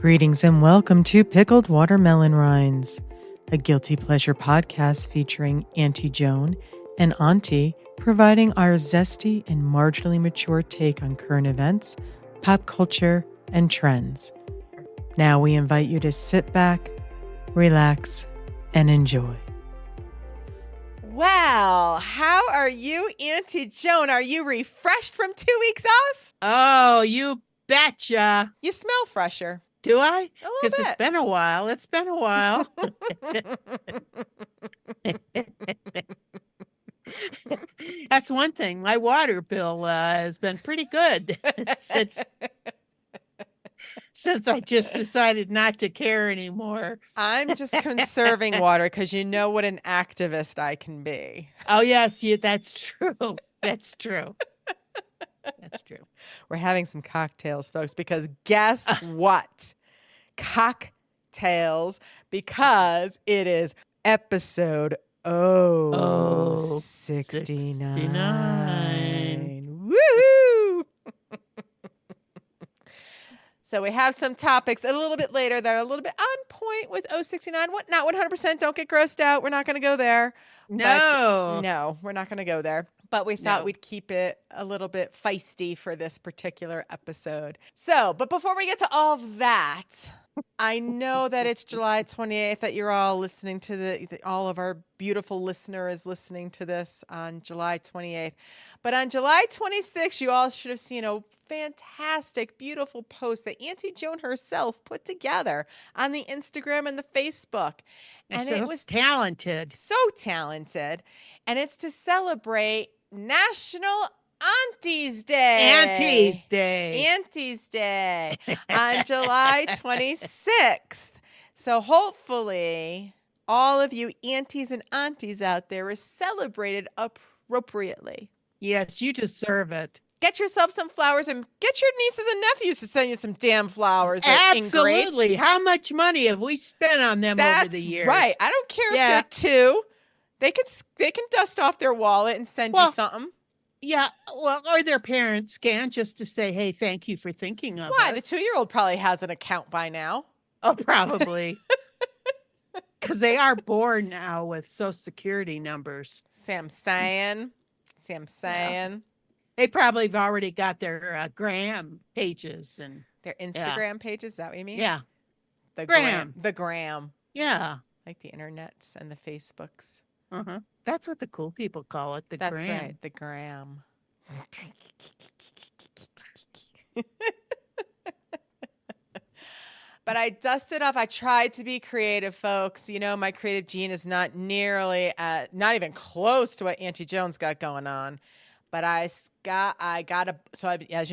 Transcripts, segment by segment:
Greetings and welcome to Pickled Watermelon Rinds, a guilty pleasure podcast featuring Antie Joan and Ontie, providing our zesty and marginally mature take on current events, pop culture, and trends. Now we invite you to sit back, relax, and enjoy. Wow, how are you, Antie Joan? Are you refreshed from 2 weeks off? Oh, you betcha. You smell fresher. Do I? A little Because bit. it's been a while. It's been a while. That's one thing. My water bill has been pretty good since I just decided not to care anymore. I'm just conserving water because you know what an activist I can be. Oh, yes, that's true. That's true. That's true. We're having some cocktails, folks, because guess what? Cocktails, because it is episode 69. Woohoo! So we have some topics a little bit later that are a little bit on point with 069. Not 100%. Don't get grossed out. We're not going to go there. No, we're not going to go there. But we thought we'd keep it a little bit feisty for this particular episode. But before we get to all of that, I know that it's July 28th that you're all listening to all of our beautiful listeners listening to this on July 28th. But on July 26th, you all should have seen a fantastic, beautiful post that Antie Joan herself put together on the Instagram and the Facebook. And it was talented. So talented. And it's to celebrate National Aunties Day. Auntie's Day. Auntie's Day on July 26th. So hopefully all of you aunties and aunties out there is celebrated appropriately. Yes, you deserve it. Get yourself some flowers and get your nieces and nephews to send you some damn flowers. Absolutely. How much money have we spent on them over the years? Right. I don't care if they're two. They can dust off their wallet and send you something. Yeah, well, or their parents can, just to say, hey, thank you for thinking of us. The 2-year-old probably has an account by now. Oh, probably. Because they are born now with Social Security numbers. Sam saying. Yeah. They probably have already got their gram pages and their Instagram pages. Is that what you mean? Yeah. The gram. The gram. Yeah. Like the internets and the Facebooks. Uh-huh. That's what the cool people call it, the gram. That's right, the gram. But I dusted off. I tried to be creative, folks. You know, my creative gene is not even close to what Antie Joan's got going on. But as you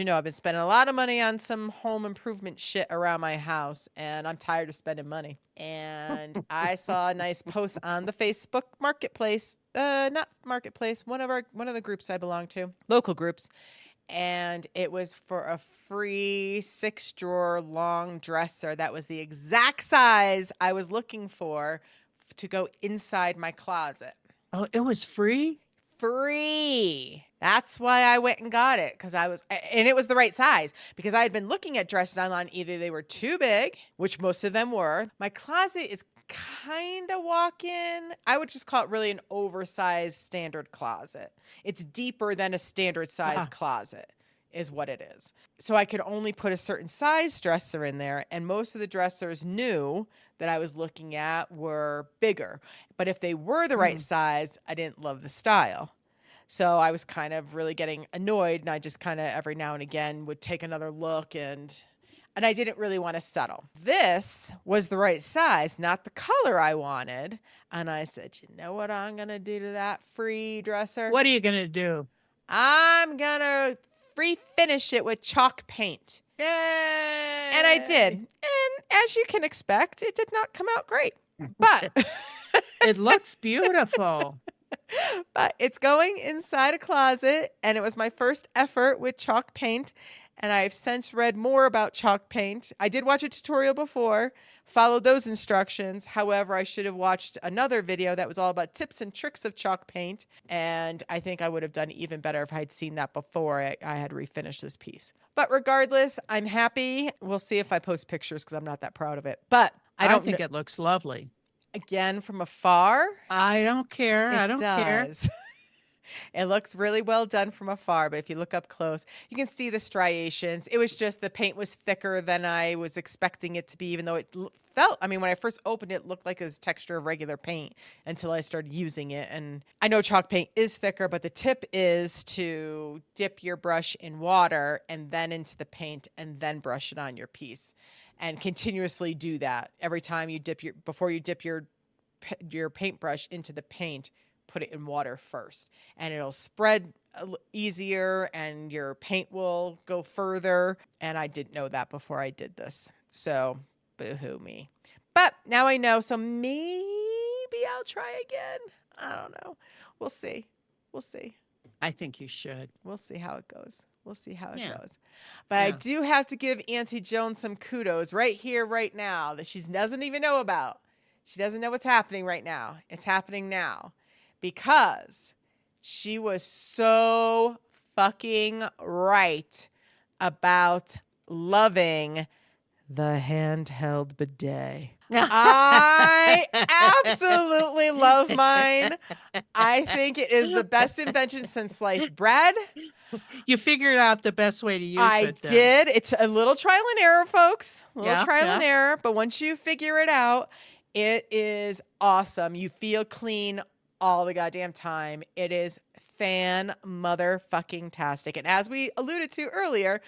know, I've been spending a lot of money on some home improvement shit around my house, and I'm tired of spending money. And I saw a nice post on the Facebook marketplace, not marketplace, one of the groups I belong to, local groups. And it was for a free 6-drawer long dresser that was the exact size I was looking for to go inside my closet. Oh, it was free? Free. That's why I went and got it, and it was the right size, because I had been looking at dresses online. Either they were too big, which most of them were. My closet is kind of walk-in. I would just call it really an oversized standard closet. It's deeper than a standard size closet is what it is. So I could only put a certain size dresser in there, and most of the dressers new that I was looking at were bigger. But if they were the right size, I didn't love the style. So I was kind of really getting annoyed, and I just kind of every now and again would take another look, and I didn't really want to settle. This was the right size, not the color I wanted. And I said, you know what I'm going to do to that free dresser? What are you going to do? I'm going to refinish it with chalk paint. Yay! And I did. And as you can expect, it did not come out great. But it looks beautiful. But it's going inside a closet, and it was my first effort with chalk paint. And I've since read more about chalk paint. I did watch a tutorial before, followed those instructions. However, I should have watched another video that was all about tips and tricks of chalk paint. And I think I would have done even better if I had seen that before I had refinished this piece. But regardless, I'm happy. We'll see if I post pictures because I'm not that proud of it. But I think it looks lovely. Again, from afar, I don't care. I don't care. It looks really well done from afar, but if you look up close, you can see the striations. It was just the paint was thicker than I was expecting it to be, even though it felt, I mean, when I first opened it, it looked like it was texture of regular paint until I started using it. And I know chalk paint is thicker, but the tip is to dip your brush in water and then into the paint and then brush it on your piece. And continuously do that every time you before you dip your paintbrush into the paint, put it in water first, and it'll spread easier and your paint will go further. And I didn't know that before I did this. So boo-hoo me. But now I know, so maybe I'll try again. I don't know. We'll see. I think you should. We'll see how it goes. Goes. But I do have to give Antie Joan some kudos right here, right now, that she doesn't even know about. She doesn't know what's happening right now. It's happening now because she was so fucking right about loving the handheld bidet. I absolutely love mine. I think it is the best invention since sliced bread. You figured out the best way to use it. I did. It's a little trial and error, folks. And error. But once you figure it out, it is awesome. You feel clean all the goddamn time. It is fan-motherfucking-tastic. And as we alluded to earlier,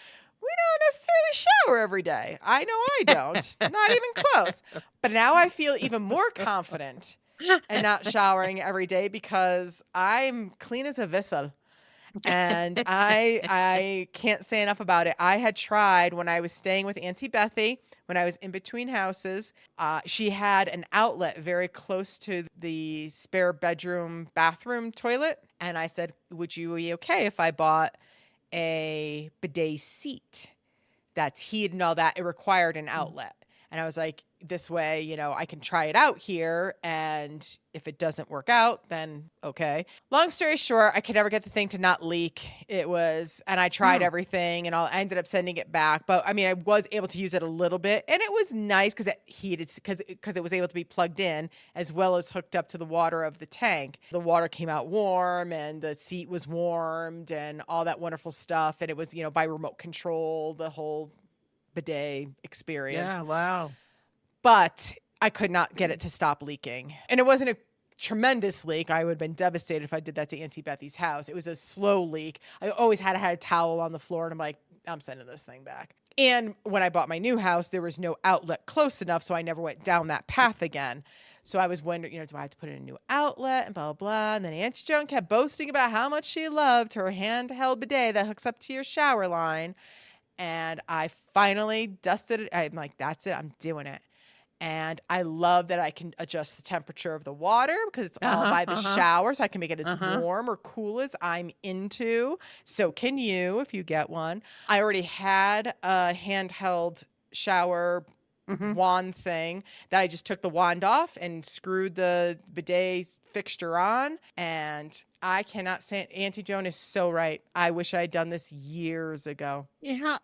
we don't necessarily shower every day. I know I don't. Not even close. But now I feel even more confident in not showering every day because I'm clean as a whistle. And I can't say enough about it. I had tried when I was staying with Auntie Bethy, when I was in between houses. She had an outlet very close to the spare bathroom toilet. And I said, would you be okay if I bought a bidet seat that's heated and all that? It required an outlet. And I was like, this way, I can try it out here. And if it doesn't work out, then okay. Long story short, I could never get the thing to not leak. And I tried everything and I ended up sending it back. But I mean, I was able to use it a little bit and it was nice because it heated, because it was able to be plugged in as well as hooked up to the water of the tank. The water came out warm and the seat was warmed and all that wonderful stuff. And it was, by remote control, the whole bidet experience. Yeah, wow. But I could not get it to stop leaking. And it wasn't a tremendous leak. I would have been devastated if I did that to Auntie Bethy's house. It was a slow leak. I always had a towel on the floor and I'm like, I'm sending this thing back. And when I bought my new house, there was no outlet close enough, so I never went down that path again. So I was wondering, do I have to put in a new outlet and blah, blah, blah. And then Auntie Joan kept boasting about how much she loved her handheld bidet that hooks up to your shower line. And I finally dusted it. I'm like, that's it. I'm doing it. And I love that I can adjust the temperature of the water because it's all by the shower. So I can make it as warm or cool as I'm into. So can you if you get one. I already had a handheld shower wand thing that I just took the wand off and screwed the bidet fixture on. And I cannot say it. Auntie Joan is so right. I wish I had done this years ago.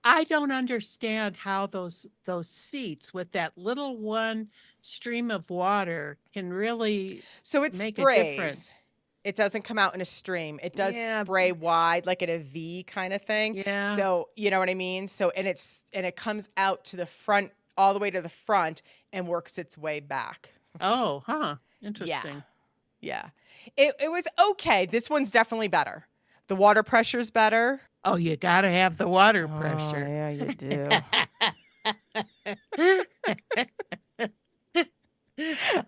I don't understand how those seats with that little one stream of water can really make a difference. It doesn't come out in a stream. It does spray wide, like in a V kind of thing. Yeah. So you know what I mean? So and it comes out to the front, all the way to the front, and works its way back. Oh, interesting. Yeah. It was okay. This one's definitely better. The water pressure's better. Oh, you got to have the water pressure. Yeah, you do.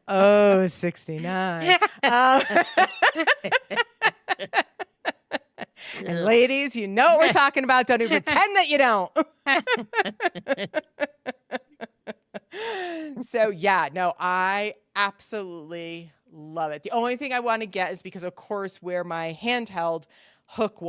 Oh, 69. And ladies, you know what we're talking about. Don't even pretend that you don't. So, yeah, no, I absolutely love it. The only thing I want to get is because, of course, where my handheld hook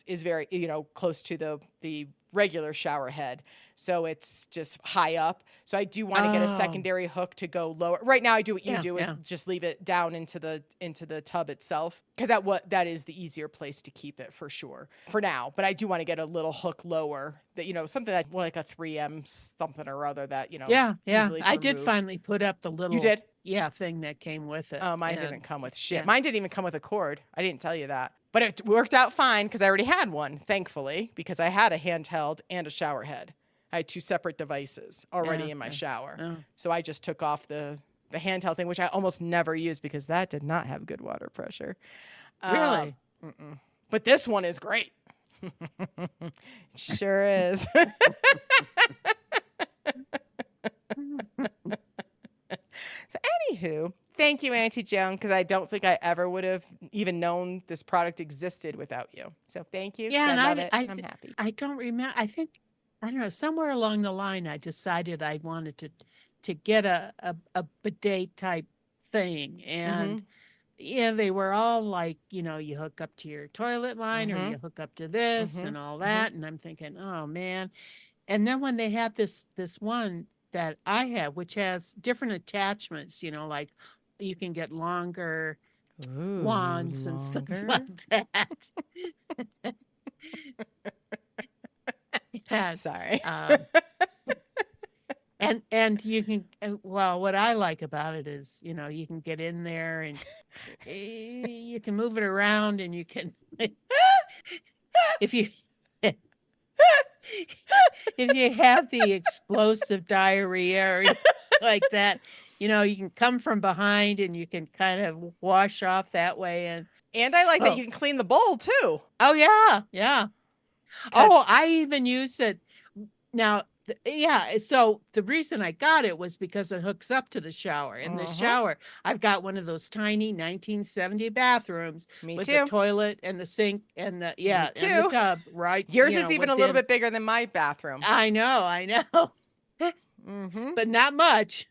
is very, close to the regular shower head. So it's just high up. So I do want to get a secondary hook to go lower. Right now I do what you do is just leave it down into the tub itself, because that is the easier place to keep it for sure for now. But I do want to get a little hook lower that, something that like a 3M something or other that, Yeah. I did finally put up the little You did? Yeah, thing that came with it. Oh, mine didn't come with shit. Yeah. Mine didn't even come with a cord. I didn't tell you that. But it worked out fine because I already had one, thankfully, because I had a handheld and a shower head. I had 2 separate devices already in my shower. Oh. So I just took off the handheld thing, which I almost never used because that did not have good water pressure. Really? But this one is great. It sure is. So anywho, thank you, Auntie Joan, because I don't think I ever would have even known this product existed without you. So thank you. Yeah, and I love it. I'm happy. I don't remember. I don't know, somewhere along the line, I decided I wanted to get a bidet type thing. And they were all like, you hook up to your toilet line or you hook up to this and all that. And I'm thinking, oh man. And then when they have this one that I have, which has different attachments, like you can get longer wands and stuff like that. Yeah. Sorry. And you can, what I like about it is, you can get in there and you can move it around, and you can, if you have the explosive diarrhea or like that, you can come from behind and you can kind of wash off that way. And I like that you can clean the bowl too. Oh yeah. Yeah. Oh, I even use it now. So the reason I got it was because it hooks up to the shower. In the shower, I've got one of those tiny 1970 bathrooms with the toilet and the sink and the and the tub. Right, yours is even a little bit bigger than my bathroom. I know, but not much.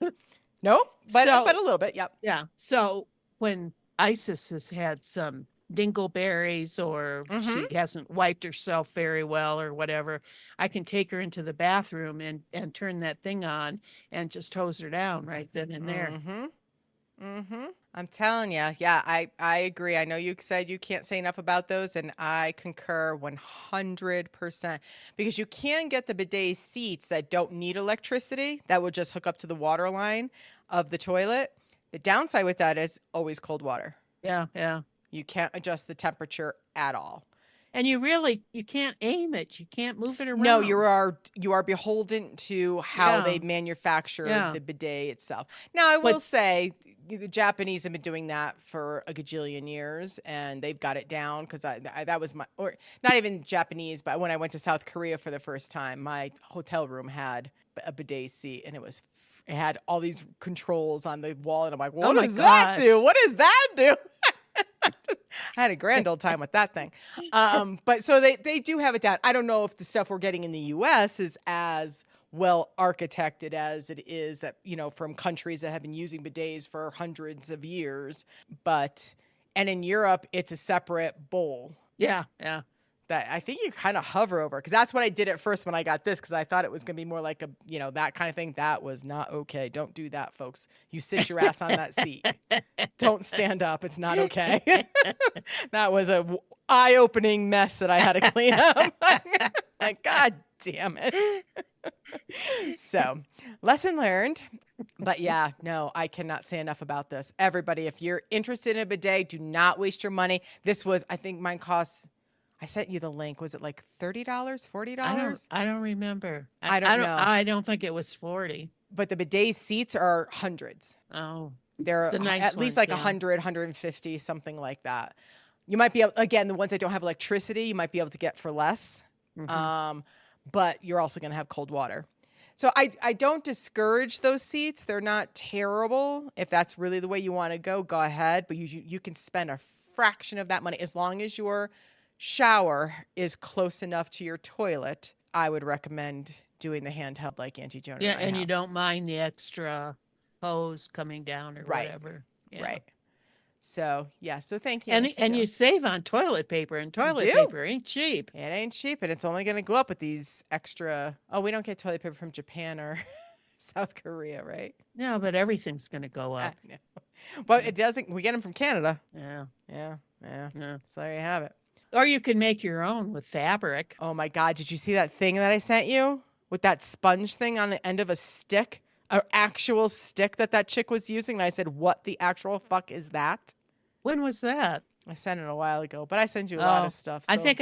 Nope, but a little bit. Yep. Yeah. So when Isis has had some dingleberries or she hasn't wiped herself very well or whatever, I can take her into the bathroom and turn that thing on and just hose her down right then and there. I'm telling you. Yeah, I agree. I know you said you can't say enough about those, and I concur 100%, because you can get the bidet seats that don't need electricity that will just hook up to the water line of the toilet. The downside with that is always cold water. Yeah. You can't adjust the temperature at all. And you can't aim it. You can't move it around. No, you are beholden to how they manufacture the bidet itself. Now, I will say the Japanese have been doing that for a gajillion years, and they've got it down, because that was or not even Japanese, but when I went to South Korea for the first time, my hotel room had a bidet seat, and it had all these controls on the wall, and I'm like, what does that do? What does that do? I had a grand old time with that thing. But so they do have it down. I don't know if the stuff we're getting in the U.S. is as well architected as it is that, from countries that have been using bidets for hundreds of years. And in Europe, it's a separate bowl. Yeah. That I think you kind of hover over, because that's what I did at first when I got this, because I thought it was going to be more like that kind of thing. That was not okay. Don't do that, folks. You sit your ass on that seat. Don't stand up. It's not okay. That was a eye-opening mess that I had to clean up. Like, God damn it. So, lesson learned. But yeah, no, I cannot say enough about this. Everybody, if you're interested in a bidet, do not waste your money. This was, I think mine costs, I sent you the link. Was it like $30, $40? I don't remember. I don't know. I don't think it was 40. But the bidet seats are hundreds. Oh. They're the nice at least ones, like 100, 150, something like that. You might be able, again, the ones that don't have electricity, you might be able to get for less. But you're also going to have cold water. So I don't discourage those seats. They're not terrible. If that's really the way you want to go ahead. But you can spend a fraction of that money as long as your shower is close enough to your toilet. I would recommend doing the handheld like Auntie Joan. Yeah, and you don't mind the extra hose coming down or whatever. Yeah. Right. So yeah, so thank you. And Auntie and Joan. you save on toilet paper, and toilet do. paper ain't cheap. It ain't cheap, and it's only going to go up with these extra. Oh, we don't get toilet paper from Japan or South Korea, right? No, but everything's going to go I up. know. But it doesn't. We get them from Canada. Yeah. Yeah. Yeah. So there you have it. Or you can make your own with fabric. Oh my God! Did you see that thing that I sent you with that sponge thing on the end of a stick? An actual stick that chick was using. And I said, "What the actual fuck is that?" When was that? I sent it a while ago, but I send you a lot of stuff. So. I think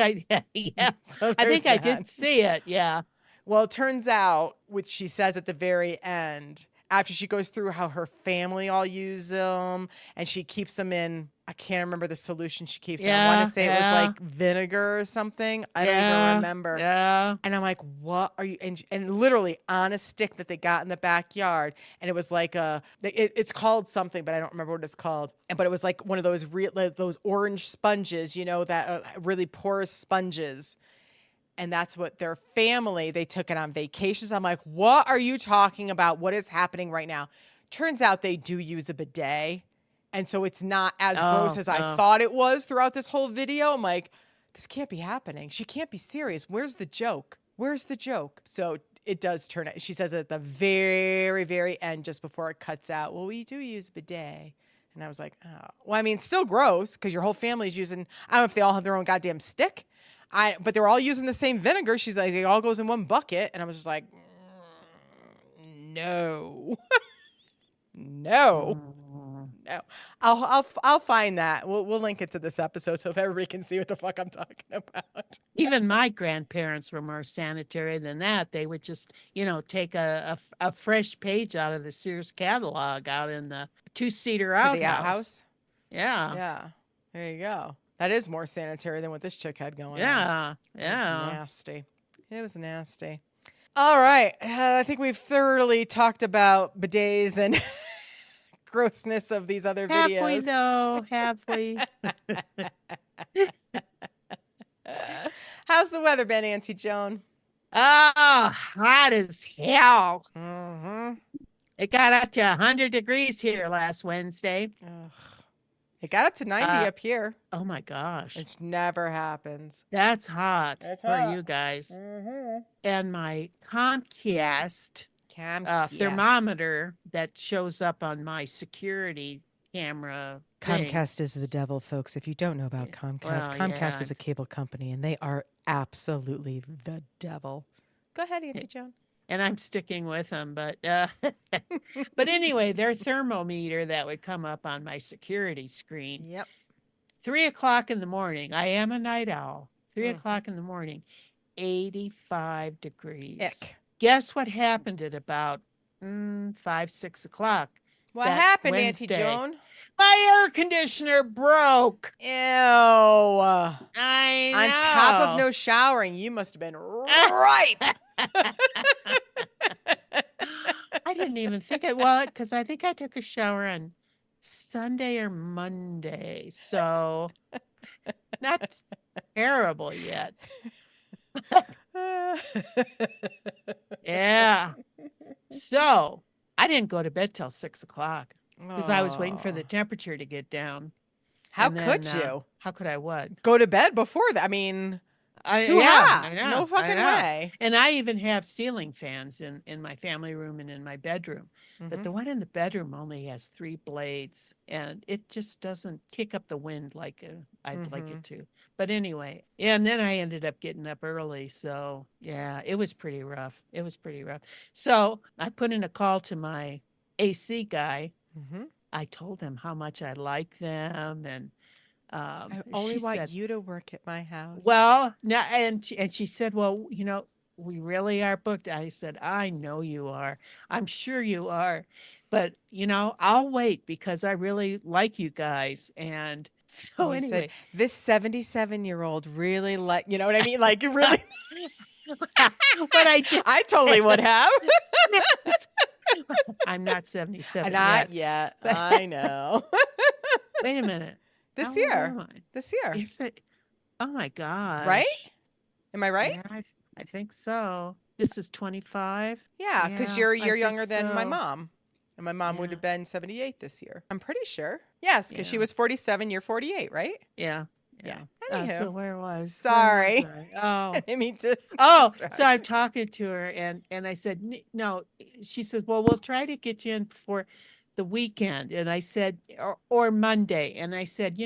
yeah. So I there's think I that. did see it. Yeah. Well, it turns out, which she says at the very end, after she goes through how her family all use them, and she keeps them in, I can't remember the solution she keeps in. I want to say it was like vinegar or something. I don't even remember. Yeah. And I'm like, what are you? And literally on a stick that they got in the backyard. And it was like it's called something, but I don't remember what it's called. But it was like one of those those orange sponges, that really porous sponges. And that's what their family, they took it on vacations. I'm like, what are you talking about? What is happening right now? Turns out they do use a bidet. And so it's not as gross as I thought it was throughout this whole video. I'm like, this can't be happening. She can't be serious. Where's the joke? Where's the joke? So it does turn out. She says at the very, very end, just before it cuts out, well, we do use bidet. And I was like, oh. Well, I mean, still gross because your whole family's using, I don't know if they all have their own goddamn stick. But they're all using the same vinegar. She's like, it all goes in one bucket. And I was just like, no. No. I'll find that. We'll link it to this episode so if everybody can see what the fuck I'm talking about. Even my grandparents were more sanitary than that. They would just, take a fresh page out of the Sears catalog out in the two-seater outhouse. To the outhouse? Yeah. Yeah. There you go. That is more sanitary than what this chick had going on. Yeah. It was nasty. It was nasty. All right. I think we've thoroughly talked about bidets and grossness of these other videos. Have we, though? Have we? How's the weather been, Auntie Joan? Oh, hot as hell. Mm-hmm. It got up to 100 degrees here last Wednesday. Ugh. It got up to 90 up here. Oh, my gosh. It never happens. That's hot That's for hot. you guys. Mm-hmm. And my Comcast Yes. thermometer that shows up on my security camera. Comcast is the devil, folks. If you don't know about Comcast, Well, Comcast yeah. is a cable company, and they are absolutely the devil. Go ahead, Auntie Joan. And I'm sticking with them, but but anyway, their thermometer that would come up on my security screen. Yep. 3:00 in the morning. I am a night owl. 3:00 in the morning, 85 degrees. Ick. Guess what happened at about 5, 6 o'clock? What that happened, Auntie Wednesday? Joan? My air conditioner broke. Ew. I know. On top of no showering, you must have been ripe. I didn't even think it. Well, because I think I took a shower on Sunday or Monday, so not terrible yet. Yeah. So I didn't go to bed till 6 o'clock because I was waiting for the temperature to get down. How And could then, you How could I what? go to bed before that? I mean, too yeah, hot. I know, No fucking I know. way. And I even have ceiling fans in my family room and in my bedroom. But Mhm. the one in the bedroom only has 3 blades, and it just doesn't kick up the wind like I'd like it to. But anyway, and then I ended up getting up early. So, yeah, it was pretty rough. It was pretty rough. So I put in a call to my AC guy. Mhm. I told him how much I like them, and I only she want said, you to work at my house. well, no, and she said, well, we really are booked. I said, I know you are. I'm sure you are. But, I'll wait because I really like you guys. And so You anyway. said, this 77-year-old really you know what I mean? Like, really? But I did. I totally would have. I'm not 77 Not yet. yet. I know. Wait a minute. This How old year. am I? This year. Is it? Oh, my gosh. Right? Am I right? Yeah, I think so. This is 25. Yeah, because Yeah, you're a I year think younger than my so. mom. And my mom would Yeah. have been 78 this year. I'm pretty sure. Yes, because she Yeah. was 47, you're 48, right? Yeah. Yeah. So Anywho. where was Sorry. I? I didn't mean to Oh, distract so I'm you. talking to her and I said, no, she said, well, we'll try to get you in before the weekend. And I said, or Monday. And I said,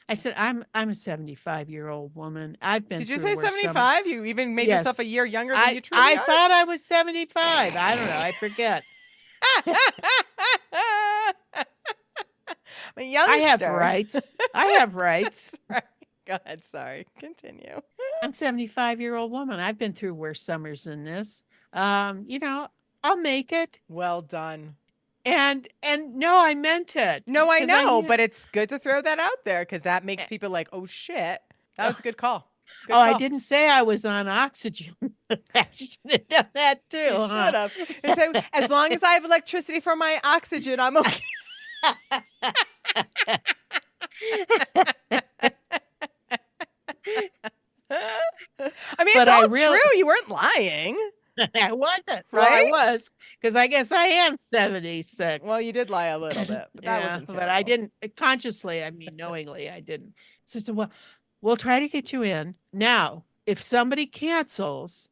I said, I'm a 75-year-old woman. I've been Did you through say worse 75? You even made yourself Yes. a year younger than you truly I are? thought I was 75. I don't know. I forget. I'm a youngster. I have rights. I have rights. Sorry. Go ahead. Sorry. Continue. I'm a 75-year-old woman. I've been through worse summers than this. I'll make it. Well done. And no, I meant it. No, I 'Cause know, knew- but it's good to throw that out there because that makes people like, oh, shit. That was a good call. Good I call. didn't say I was on oxygen. I should have done that too. You should have. So, as long as I have electricity for my oxygen, I'm okay. I mean, But it's I all really- true. You weren't lying. I wasn't. Well, Right? I was, because I guess I am 76. Well, you did lie a little bit, but that wasn't but I terrible. didn't consciously. I mean, knowingly, I didn't. So, well, we'll try to get you in. Now, if somebody cancels,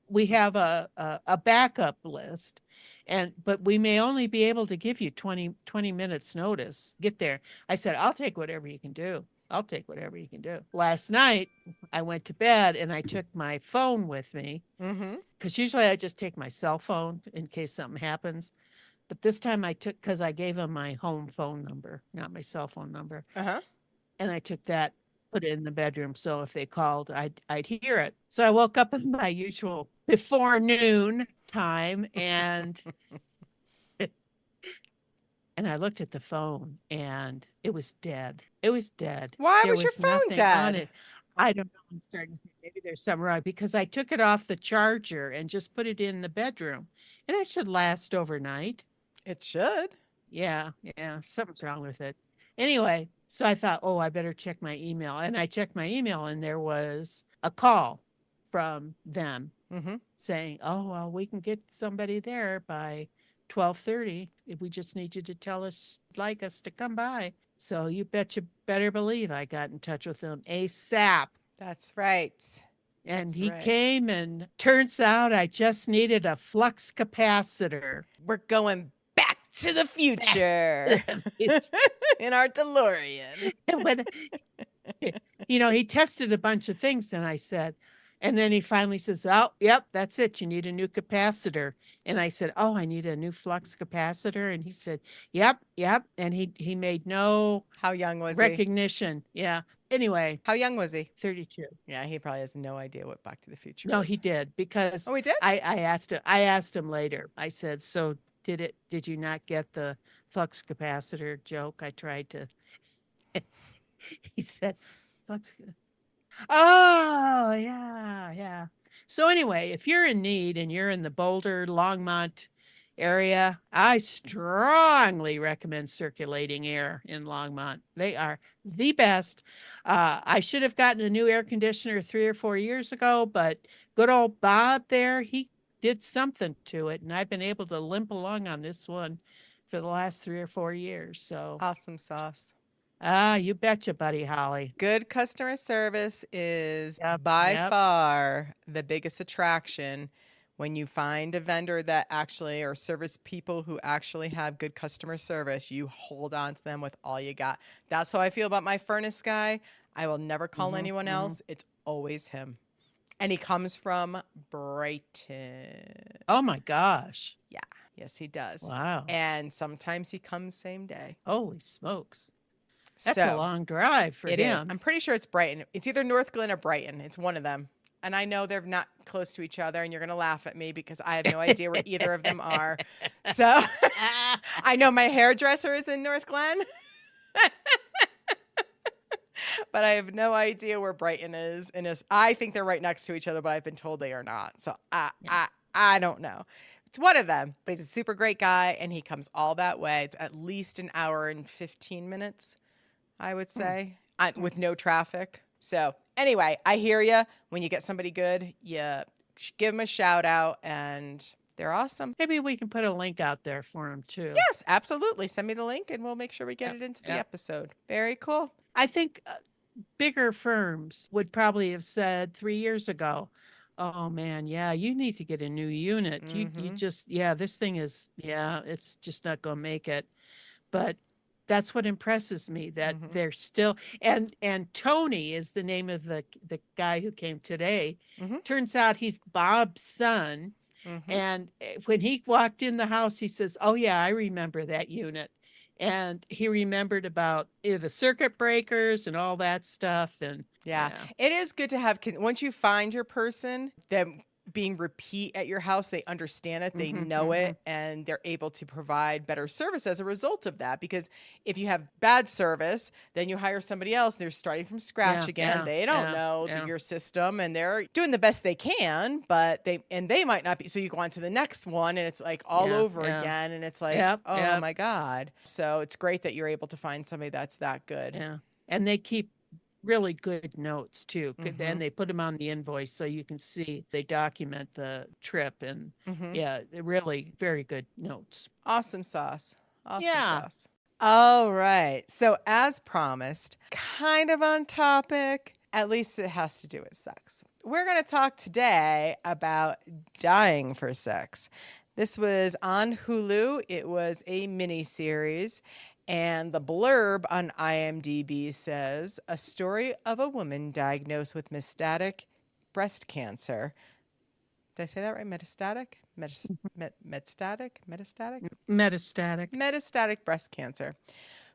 we have a backup list, but we may only be able to give you 20 minutes notice. Get there. I said, I'll take whatever you can do. I'll take whatever you can do. Last night, I went to bed and I took my phone with me Mm-hmm. because usually I just take my cell phone in case something happens. But this time I took, because I gave them my home phone number, not my cell phone number. Uh-huh. And I took that, put it in the bedroom. So if they called, I'd hear it. So I woke up in my usual before noon time and and I looked at the phone and it was dead. It was dead. Why There was your phone nothing on dead? it. I don't know. I'm starting to think maybe there's something wrong because I took it off the charger and just put it in the bedroom. And it should last overnight. It should. Yeah, something's wrong with it. Anyway, so I thought, oh, I better check my email. And I checked my email and there was a call from them Mm-hmm. saying, oh, well, we can get somebody there by 12:30. We just need you to tell us you'd like us to come by. So you better believe I got in touch with them ASAP. That's right. And That's he right. came and turns out I just needed a flux capacitor. We're going back to the future in our DeLorean. And when, he tested a bunch of things and I said, and then he finally says, oh, yep, that's it. You need a new capacitor. And I said, oh, I need a new flux capacitor. And he said, yep. And he made no How young was he? recognition. Yeah. Anyway, How young was he? 32. Yeah, he probably has no idea what Back to the Future No, is. he did because Oh, he did? I asked him later. I said, so did you not get the flux capacitor joke? I tried to. He said, flux. Oh, yeah. So anyway, if you're in need and you're in the Boulder, Longmont area, I strongly recommend circulating air in Longmont. They are the best. I should have gotten a new air conditioner 3 or 4 years ago, but good old Bob there, he did something to it, and I've been able to limp along on this one for the last 3 or 4 years. So, Awesome sauce. you betcha, buddy Holly. Good customer service is Yep, by yep. far the biggest attraction. When you find a vendor that actually, or service people who actually have good customer service, you hold on to them with all you got. That's how I feel about my furnace guy. I will never call anyone else. It's always him. And he comes from Brighton. Oh my gosh. Yeah. Yes, he does. Wow. And sometimes he comes same day. Holy smokes. That's So, a long drive for It is. him. I'm pretty sure it's Brighton. It's either North Glen or Brighton. It's one of them. And I know they're not close to each other, and you're going to laugh at me because I have no idea where either of them are. So I know my hairdresser is in North Glen, but I have no idea where Brighton is. And I think they're right next to each other, but I've been told they are not. So I don't know. It's one of them, but he's a super great guy, and he comes all that way. It's at least an hour and 15 minutes, I would say, with no traffic. So anyway, I hear you. When you get somebody good, you give them a shout out, and They're awesome. Maybe we can put a link out there for them too. Yes, absolutely. Send me the link and we'll make sure we get it into the episode. Very cool. I think bigger firms would probably have said 3 years ago, oh man, yeah, you need to get a new unit. You just, this thing is, it's just not going to make it. But that's what impresses me, that they're still, and Tony is the name of the guy who came today. Turns out he's Bob's son. And when he walked in the house, he says, oh yeah, I remember that unit. And he remembered about the circuit breakers and all that stuff. And it is good to have, once you find your person, them being repeat at your house, they understand it, they know it, and they're able to provide better service as a result of that. Because if you have bad service, then you hire somebody else, they're starting from scratch again. They don't know your system, and they're doing the best they can, but they might not be. So you go on to the next one, and it's like all over again, and it's like, oh my God. So it's great that you're able to find somebody that's that good. Yeah, and they keep really good notes too. And they put them on the invoice so you can see they document the trip, and they're really very good notes. Awesome sauce. Sauce. All right. So as promised, kind of on topic, at least it has to do with sex. We're going to talk today about dying for sex. This was on Hulu. It was a mini series. And the blurb on IMDb says, a story of a woman diagnosed with metastatic breast cancer. Did I say that right? Metastatic? Metastatic breast cancer.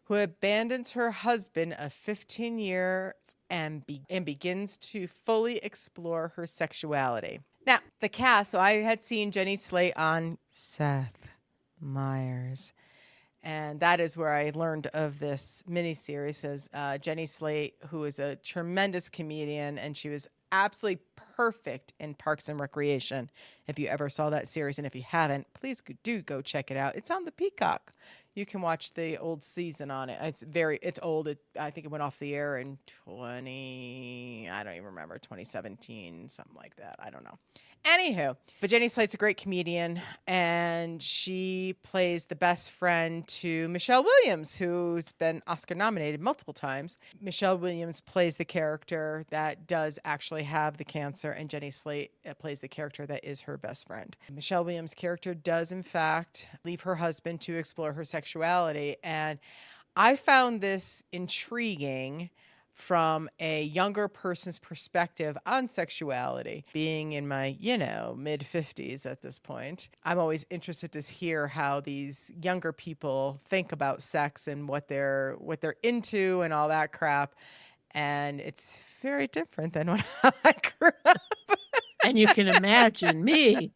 Who abandons her husband of 15 years and begins to fully explore her sexuality. Now, the cast, so I had seen Jenny Slate on Seth Meyers. And that is where I learned of this miniseries. As Jenny Slate, who is a tremendous comedian, and she was absolutely perfect in Parks and Recreation. If you ever saw that series, and if you haven't, please do go check it out. It's on the Peacock. You can watch the old season on it. It's old. I think it went off the air in 2017, something like that. I don't know. Anywho, but Jenny Slate's a great comedian, and she plays the best friend to Michelle Williams, who's been Oscar nominated multiple times. Michelle Williams plays the character that does actually have the cancer, and Jenny Slate plays the character that is her best friend. Michelle Williams' character does, in fact, leave her husband to explore her sexuality, and I found this intriguing from a younger person's perspective on sexuality. Being in my, mid-50s at this point, I'm always interested to hear how these younger people think about sex and what they're into and all that crap. And it's very different than when I grew up. And you can imagine me.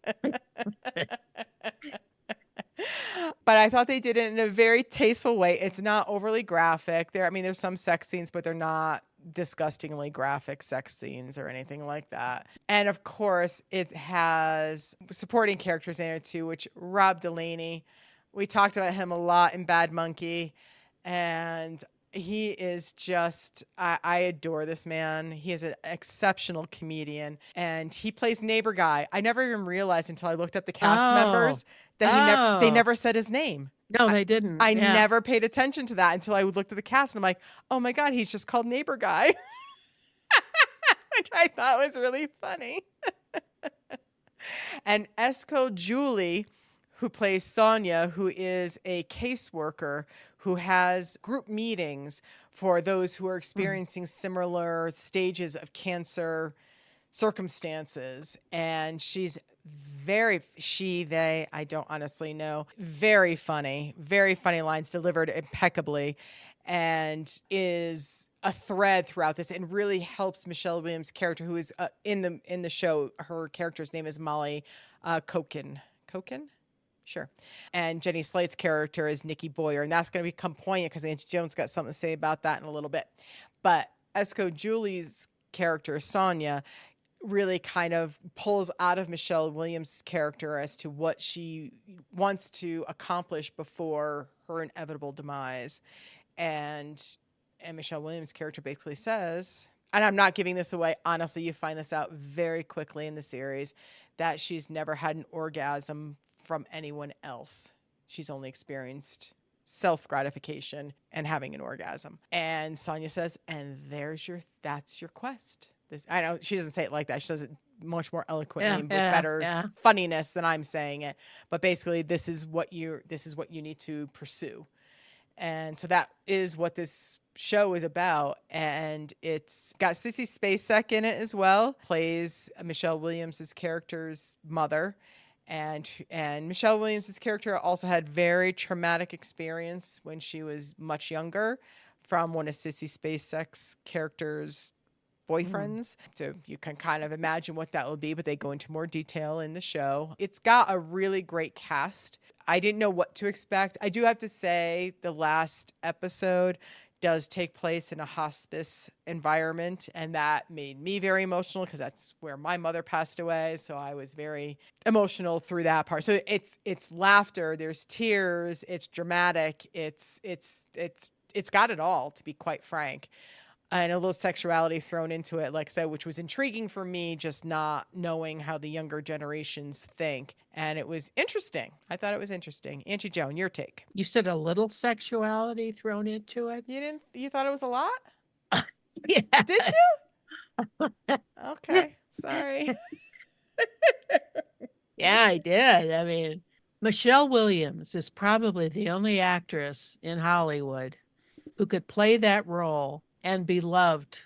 But I thought they did it in a very tasteful way. It's not overly graphic. There's some sex scenes, but they're not disgustingly graphic sex scenes or anything like that. And of course, it has supporting characters in it too, which Rob Delaney, we talked about him a lot in Bad Monkey, and he is just, I adore this man. He is an exceptional comedian, and he plays Neighbor Guy. I never even realized until I looked up the cast members that they never said his name. No, they didn't. I never paid attention to that until I looked at the cast, and I'm like, oh my God, he's just called Neighbor Guy. Which I thought was really funny. And Esco Julie, who plays Sonia, who is a caseworker who has group meetings for those who are experiencing similar stages of cancer circumstances. And she's I don't honestly know, very funny lines delivered impeccably, and is a thread throughout this and really helps Michelle Williams' character, who is in the show. Her character's name is Molly Kokin. Sure. And Jenny Slate's character is Nickie Boyer. And that's going to become poignant because Antie Joan's got something to say about that in a little bit. But Esco Julie's character, Sonia, really kind of pulls out of Michelle Williams' character as to what she wants to accomplish before her inevitable demise. And Michelle Williams' character basically says, and I'm not giving this away, honestly, you find this out very quickly in the series, that she's never had an orgasm from anyone else. She's only experienced self-gratification and having an orgasm. And Sonia says, and that's your quest. I know she doesn't say it like that. She says it much more eloquently with better funniness than I'm saying it. But basically, this is what you need to pursue. And so that is what this show is about. And it's got Sissy Spacek in it as well, plays Michelle Williams' character's mother. And Michelle Williams' character also had very traumatic experience when she was much younger from one of Sissy Spacek's character's boyfriends. So you can kind of imagine what that will be, but they go into more detail in the show. It's got a really great cast. I didn't know what to expect. I do have to say the last episode does take place in a hospice environment, and that made me very emotional because that's where my mother passed away. So I was very emotional through that part. So it's laughter, there's tears, it's dramatic, it's got it all, to be quite frank. And a little sexuality thrown into it, like I said, which was intriguing for me, just not knowing how the younger generations think. And it was interesting. I thought it was interesting. Antie Joan, your take. You said a little sexuality thrown into it? You thought it was a lot? Yeah. Did you? Okay. Sorry. Yeah, I did. I mean, Michelle Williams is probably the only actress in Hollywood who could play that role and be loved,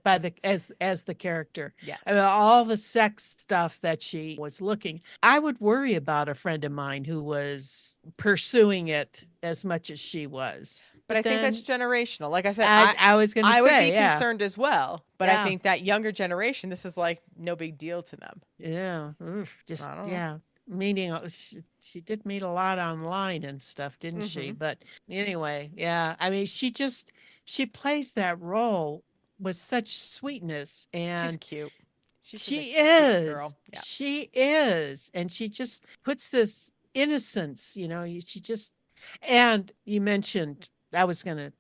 by as the character. Yes. I mean, all the sex stuff that she was looking. I would worry about a friend of mine who was pursuing it as much as she was. But I think that's generational. Like I said, I was going to say, I would be concerned as well. But Yeah. I think that younger generation, this is like no big deal to them. Yeah. Just, I don't know. yeah. Meaning, she did meet a lot online and stuff, didn't she? But anyway, yeah. I mean, she plays that role with such sweetness, and She's cute. She cute is. girl. Yeah. She is. And she just puts this innocence, she just, and you mentioned, I was going to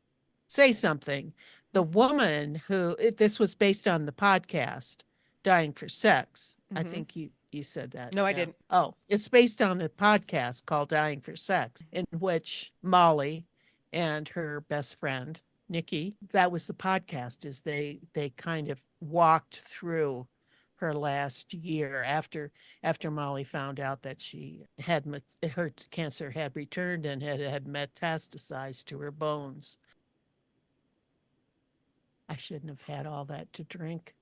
say something. The woman this was based on the podcast, Dying for Sex. I think you said that. No, I didn't. Oh, it's based on a podcast called Dying for Sex, in which Molly and her best friend, Nickie, that was the podcast, is they kind of walked through her last year after Molly found out that she had her cancer had returned and had metastasized to her bones. I shouldn't have had all that to drink.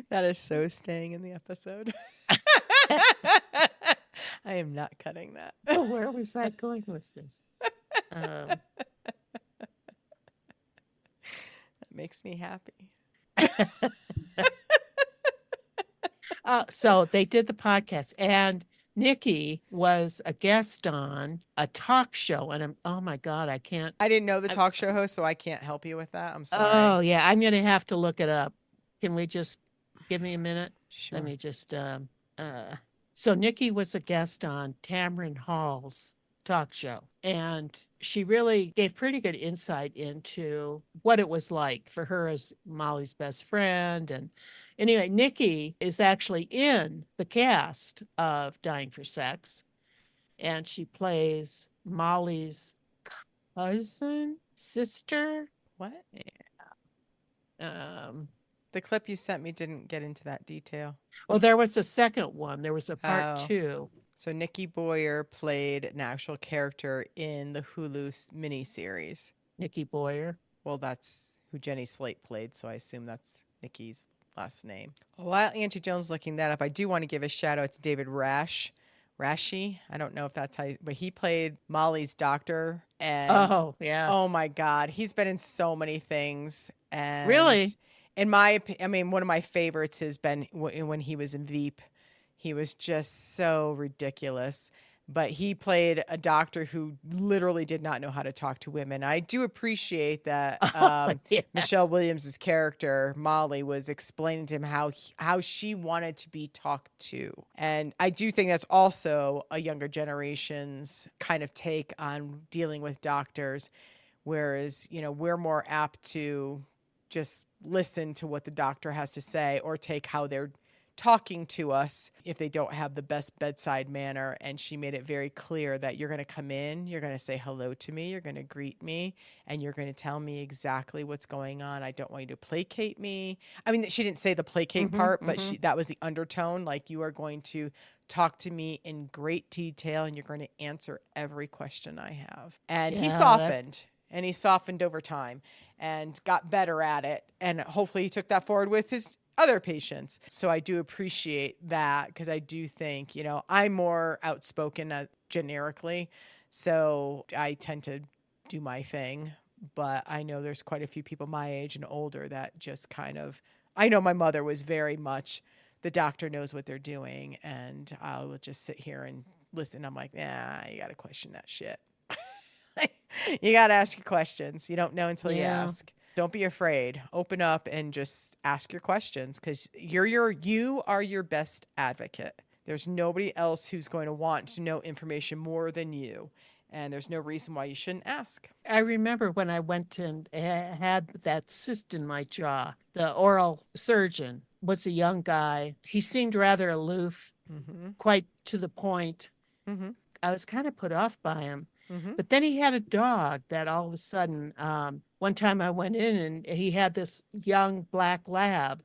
That is so staying in the episode. I am not cutting that. Oh, where was I going with this? That makes me happy. So they did the podcast, and Nickie was a guest on a talk show, and oh my God, I didn't know the talk show host, so I can't help you with that. I'm sorry. Oh yeah, I'm gonna have to look it up. Can we just give me a minute? Sure. Let me just so Nickie was a guest on Tamron Hall's talk show, and she really gave pretty good insight into what it was like for her as Molly's best friend. And anyway, Nickie is actually in the cast of Dying for Sex, and she plays Molly's sister. What? Yeah. The clip you sent me didn't get into that detail. Well, there was a second one. There was a part 2. So Nickie Boyer played an actual character in the Hulu miniseries. Nickie Boyer. Well, that's who Jenny Slate played, so I assume that's Nickie's last name. While Antie Joan's looking that up, I do want to give a shout out to David Rashi. I don't know if that's how, but he played Molly's doctor. And oh, yeah. Oh my God, he's been in so many things. And really, in my opinion, I mean, one of my favorites has been when he was in Veep. He was just so ridiculous. But he played a doctor who literally did not know how to talk to women. I do appreciate that yes. Michelle Williams' character, Molly, was explaining to him how she wanted to be talked to. And I do think that's also a younger generation's kind of take on dealing with doctors. Whereas, we're more apt to just listen to what the doctor has to say or take how they're talking to us if they don't have the best bedside manner. And she made it very clear that you're going to come in, you're going to say hello to me, you're going to greet me, and you're going to tell me exactly what's going on. I don't want you to placate me. I mean, she didn't say the placate part, but that was the undertone. Like, you are going to talk to me in great detail and you're going to answer every question I have. And he softened. And he softened over time and got better at it. And hopefully he took that forward with his other patients. So I do appreciate that, because I do think, I'm more outspoken generically. So I tend to do my thing. But I know there's quite a few people my age and older that just kind of, I know my mother was very much, the doctor knows what they're doing. And I will just sit here and listen. I'm like, you got to question that shit. You got to ask your questions. You don't know until you ask. Don't be afraid. Open up and just ask your questions, because you are your best advocate. There's nobody else who's going to want to know information more than you. And there's no reason why you shouldn't ask. I remember when I went and had that cyst in my jaw, the oral surgeon was a young guy. He seemed rather aloof, quite to the point. I was kind of put off by him. But then he had a dog that all of a sudden, one time I went in and he had this young black lab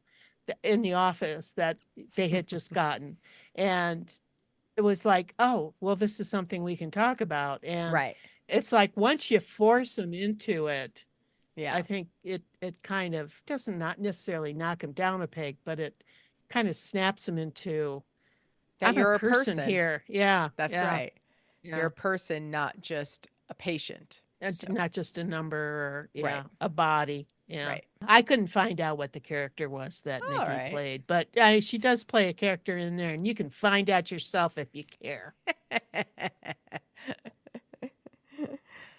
in the office that they had just gotten. And it was like, oh, well, this is something we can talk about. And it's like, once you force them into it, I think it kind of doesn't not necessarily knock them down a peg, but it kind of snaps them into, that you're a person here. Yeah. That's right. Yeah. You're a person, not just a patient. Not just a number or a body. Yeah. Right. I couldn't find out what the character was that Nickie played, but she does play a character in there, and you can find out yourself if you care.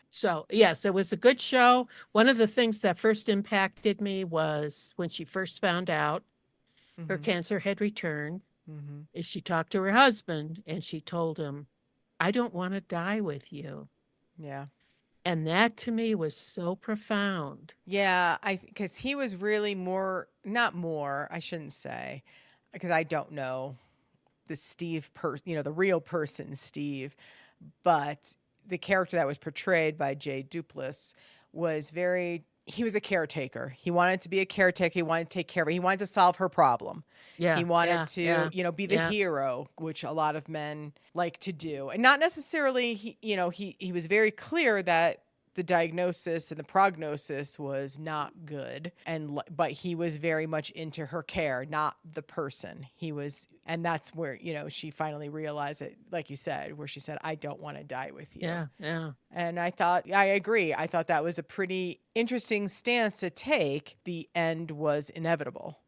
So, yes, it was a good show. One of the things that first impacted me was when she first found out her cancer had returned, is she talked to her husband and she told him, I don't want to die with you. Yeah. And that to me was so profound. Yeah, because he was really I shouldn't say, because I don't know the Steve the real person Steve, but the character that was portrayed by Jay Duplass was he was a caretaker. He wanted to be a caretaker. He wanted to take care of her. He wanted to solve her problem. Yeah. He wanted to, be the hero, which a lot of men like to do. And not necessarily, he was very clear that the diagnosis and the prognosis was not good. But he was very much into her care, not the person. And that's where, she finally realized it, like you said, where she said, I don't want to die with you. Yeah. Yeah. And I agree. I thought that was a pretty interesting stance to take. The end was inevitable.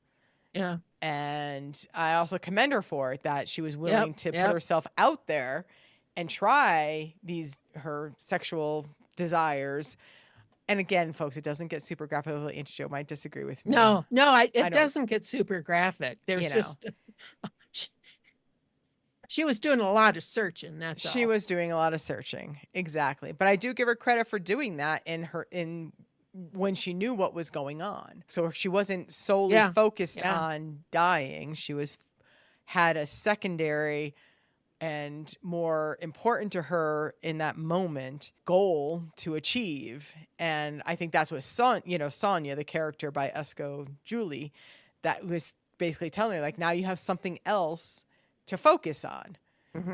Yeah. And I also commend her for it, that she was willing to put herself out there and try her sexual desires. And again, folks, it doesn't get super graphic. Auntie Joan might disagree with me. No, it doesn't get super graphic. There's just she was doing a lot of searching. She was doing a lot of searching, exactly. But I do give her credit for doing that when she knew what was going on. So she wasn't solely focused on dying. She had a secondary and more important to her in that moment goal to achieve. And I think that's what Sonia, the character by Esko Julie, that was basically telling her, like, now you have something else to focus on.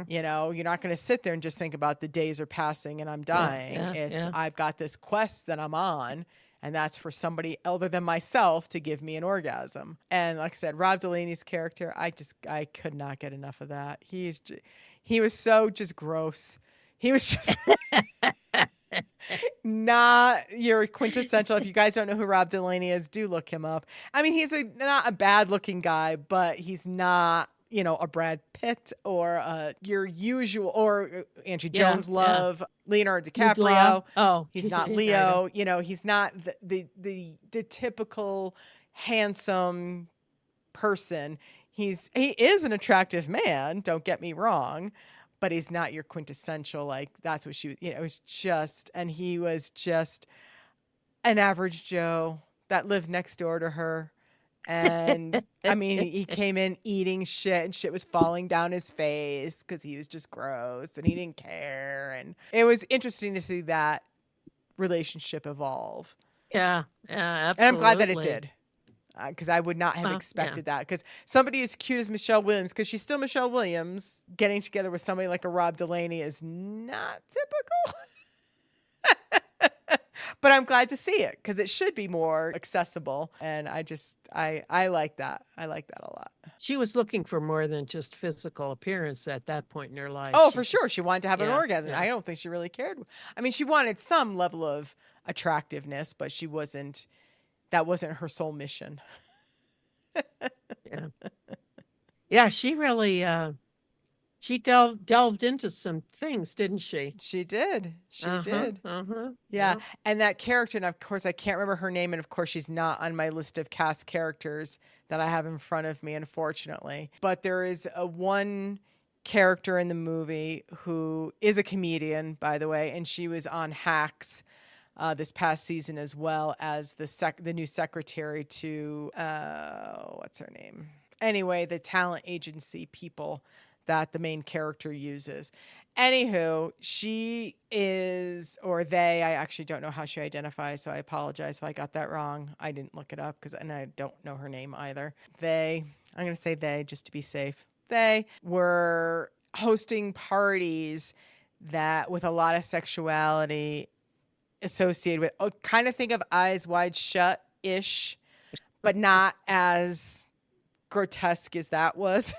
You're not going to sit there and just think about the days are passing and I'm dying. I've got this quest that I'm on, and that's for somebody other than myself to give me an orgasm. And like I said, Rob Delaney's character, I could not get enough of that. He was so just gross. He was just not your quintessential. If you guys don't know who Rob Delaney is, do look him up. I mean, he's not a bad looking guy, but he's not, a Brad Pitt or your usual, or Angie Jones love, Leonardo DiCaprio. Oh, he's not Leo. He's not the typical handsome person. He is an attractive man, don't get me wrong, but he's not your quintessential, like, that's what it was just, and he was just an average Joe that lived next door to her. And I mean, he came in eating shit and shit was falling down his face because he was just gross and he didn't care. And it was interesting to see that relationship evolve. Yeah, absolutely. And I'm glad that it did. Because I would not have expected that. Because somebody as cute as Michelle Williams, because she's still Michelle Williams, getting together with somebody like a Rob Delaney is not typical. But I'm glad to see it because it should be more accessible. And I like that. I like that a lot. She was looking for more than just physical appearance at that point in her life. Oh, for sure. She wanted to have an orgasm. Yeah. I don't think she really cared. I mean, she wanted some level of attractiveness, but that wasn't her sole mission. Yeah, she really she delved into some things, didn't she? She did. She did. Yeah. Yeah. And that character, and of course, I can't remember her name. And of course, she's not on my list of cast characters that I have in front of me, unfortunately. But there is one character in the movie who is a comedian, by the way, and she was on Hacks this past season as well as the new secretary to, what's her name? Anyway, the talent agency people that the main character uses. Anywho, she is, or they, I actually don't know how she identifies, so I apologize if I got that wrong. I didn't look it up and I don't know her name either. I'm going to say they just to be safe. They were hosting parties that with a lot of sexuality associated with, kind of think of Eyes Wide Shut-ish, but not as grotesque as that was.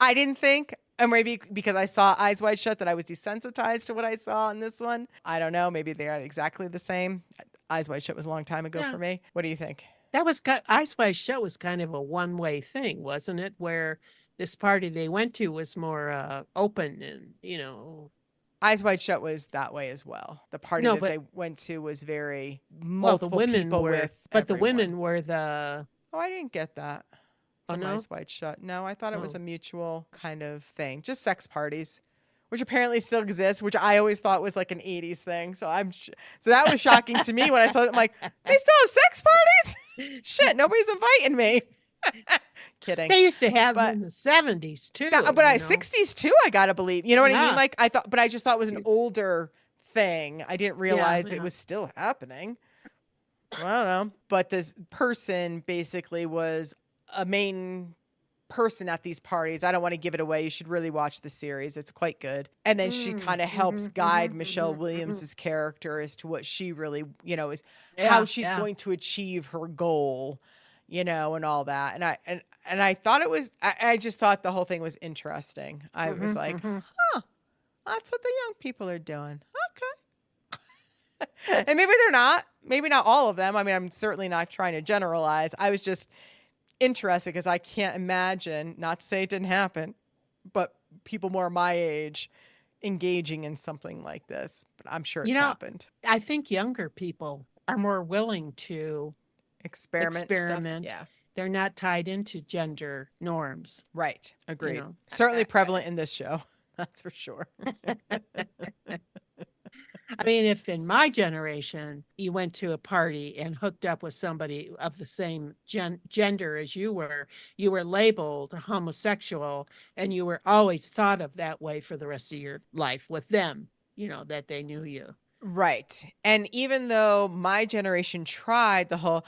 I didn't think, or maybe because I saw Eyes Wide Shut that I was desensitized to what I saw in this one. I don't know. Maybe they are exactly the same. Eyes Wide Shut was a long time ago for me. What do you think? That was Eyes Wide Shut was kind of a one-way thing, wasn't it? Where this party they went to was more open and, Eyes Wide Shut was that way as well. The party they went to was very multiple people with But everyone. the women were the... Oh, I didn't get that. Oh, no? Eyes Wide Shut. No, I thought it was a mutual kind of thing. Just sex parties, which apparently still exists, which I always thought was like an 80s thing. So so that was shocking to me when I saw it. I'm like, they still have sex parties? Shit, nobody's inviting me. Kidding. They used to have them in the 70s too. But 60s too, I gotta believe. You know what I mean? Like I just thought it was an older thing. I didn't realize it was still happening. Well, I don't know. But this person basically was a main person at these parties. I don't want to give it away. You should really watch the series. It's quite good. And then she kind of helps guide Michelle Williams's character as to what she really, is how she's going to achieve her goal, and all that. And I thought it was, I just thought the whole thing was interesting. I was like, that's what the young people are doing. Okay. And maybe they're not. Maybe not all of them. I mean, I'm certainly not trying to generalize. I was just interested because I can't imagine, not to say it didn't happen, but people more my age engaging in something like this. But I'm sure it's happened. I think younger people are more willing to experiment. Yeah. They're not tied into gender norms. Right. Agreed. Certainly prevalent in this show. That's for sure. I mean, if in my generation you went to a party and hooked up with somebody of the same gender as you were labeled homosexual, and you were always thought of that way for the rest of your life with them, that they knew you. Right. And even though my generation tried the whole,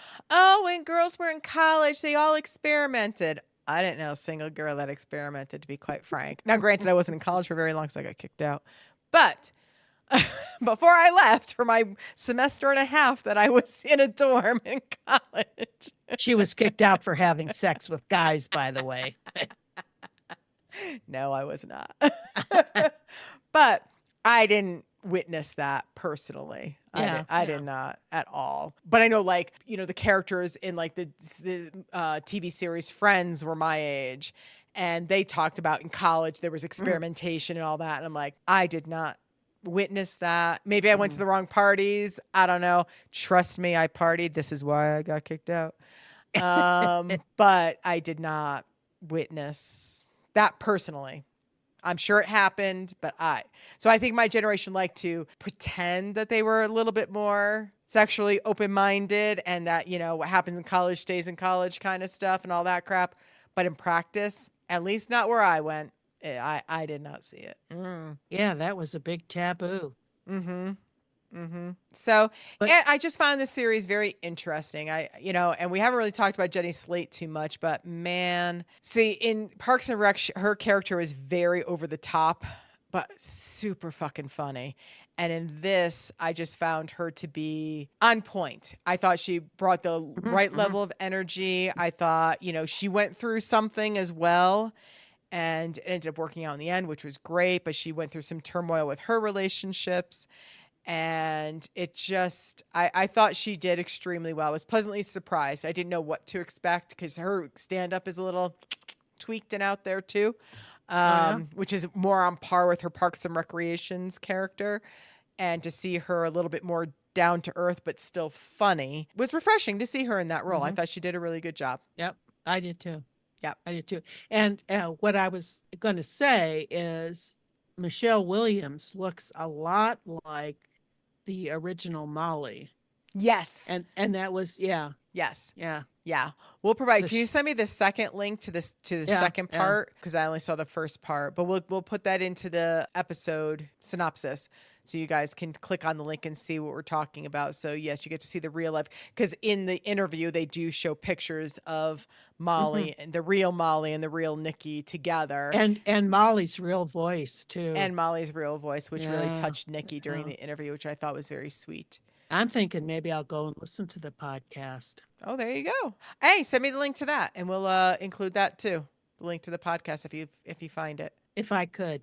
when girls were in college, they all experimented. I didn't know a single girl that experimented, to be quite frank. Now, granted, I wasn't in college for very long, so I got kicked out. But before I left for my semester and a half that I was in a dorm in college. She was kicked out for having sex with guys, by the way. No, I was not. But I didn't witness that personally. I did not at all. But I know, the characters in the TV series Friends were my age, and they talked about in college there was experimentation and all that. And I'm like, I did not witness that. Maybe I went to the wrong parties. I don't know. Trust me, I partied. This is why I got kicked out. But I did not witness that personally. I'm sure it happened, but so I think my generation liked to pretend that they were a little bit more sexually open-minded and that, what happens in college stays in college kind of stuff and all that crap. But in practice, at least not where I went, I did not see it. Yeah, that was a big taboo. So But and I just found this series very interesting. And we haven't really talked about Jenny Slate too much, but man, see, in Parks and Rec, her character was very over the top, but super fucking funny. And in this, I just found her to be on point. I thought she brought the right level of energy. I thought, she went through something as well and it ended up working out in the end, which was great. But she went through some turmoil with her relationships. And it just, I thought she did extremely well. I was pleasantly surprised. I didn't know what to expect because her stand-up is a little tweaked and out there too, which is more on par with her Parks and Recreations character. And to see her a little bit more down to earth, but still funny, was refreshing to see her in that role. I thought she did a really good job. Yep, I did too. Yep. I did too. And what I was going to say is Michelle Williams looks a lot like the original Molly. Yes. And that was, yeah. Yes. Yeah. Yeah. We'll provide. Can you send me the second link to the second part? Because I only saw the first part. But we'll put that into the episode synopsis so you guys can click on the link and see what we're talking about. So yes, you get to see the real life. Because in the interview, they do show pictures of Molly and the real Molly and the real Nickie together. And Molly's real voice too. And Molly's real voice, which really touched Nickie during the interview, which I thought was very sweet. I'm thinking maybe I'll go and listen to the podcast. Oh, there you go. Hey, send me the link to that, and we'll include that too. The link to the podcast if you find it. If I could.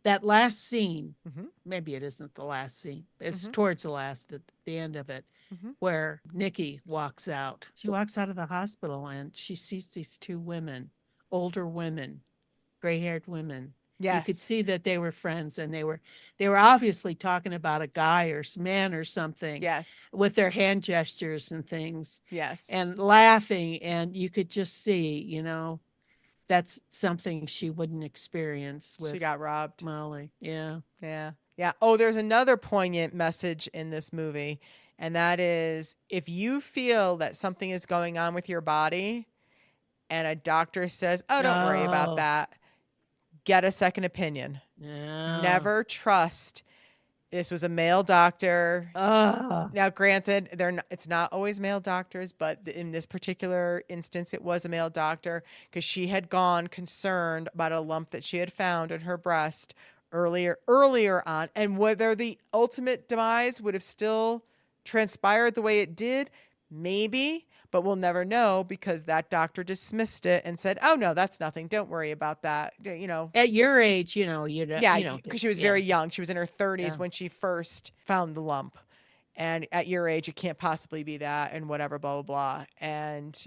That last scene, maybe it isn't the last scene. It's towards the last, at the end of it, where Nickie walks out. She walks out of the hospital and she sees these two women, older women, gray-haired women. Yes. You could see that they were friends, and they were obviously talking about a guy or man or something. Yes. With their hand gestures and things. Yes. And laughing, and you could just see, that's something she wouldn't experience with. She got robbed. Molly. Yeah. Yeah. Yeah. Oh, there's another poignant message in this movie, and that is if you feel that something is going on with your body and a doctor says, "Oh, don't worry about that." Get a second opinion. Yeah. Never trust. This was a male doctor. Now, granted, it's not always male doctors, but in this particular instance, it was a male doctor because she had gone concerned about a lump that she had found in her breast earlier on. And whether the ultimate demise would have still transpired the way it did, maybe, but we'll never know because that doctor dismissed it and said, "Oh no, that's nothing. Don't worry about that." At your age, because she was very young. She was in her 30s when she first found the lump, and at your age, it can't possibly be that, and whatever, blah blah blah. And